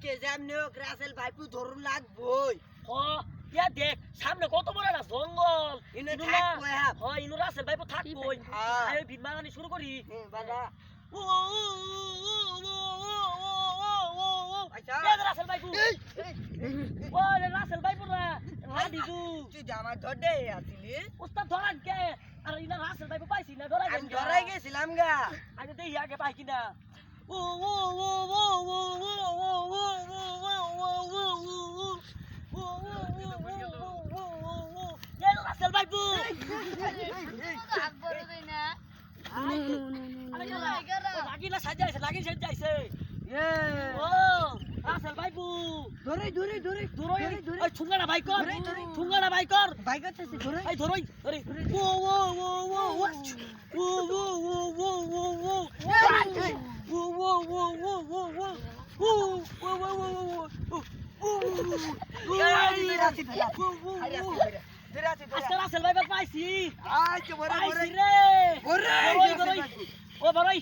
আজকে যেমনি হোক রাসেল ভাইপু ধরুন লাগবই। ইয়া দেখ সামনে কত বড় একটা জঙ্গল ইনো থাকবো হ্যাঁ। হয় ইনু রাসেল ভাইপো থাকবই আয় ভিড় মাগানি শুরু করি বাবা ও আচ্ছা রাসেল ভাইপো ও রাসেল ভাইপো না লাডি দু তুই আমার ধরে আসিলি উস্তাদ ধরান কে আর ইনা রাসেল ভাইপো পাইছি না ধরাই আমি ধরাই গেছিলাম গা আগে দেই আগে পাই কিনা ও রাসেল ভাইপো লাগিনা সাজাইছে লাগি সাজাইছে ও রাসেল ভাইপো ধরে ওই ঠুঙ্গানা ভাই কর ঠুঙ্গানা ভাই কর ভাই করতেছি ধরে এই ধরই ধরে ও রাসেল ভাই পাইছি আচ্ছা বড় রে বড় ও বড়ই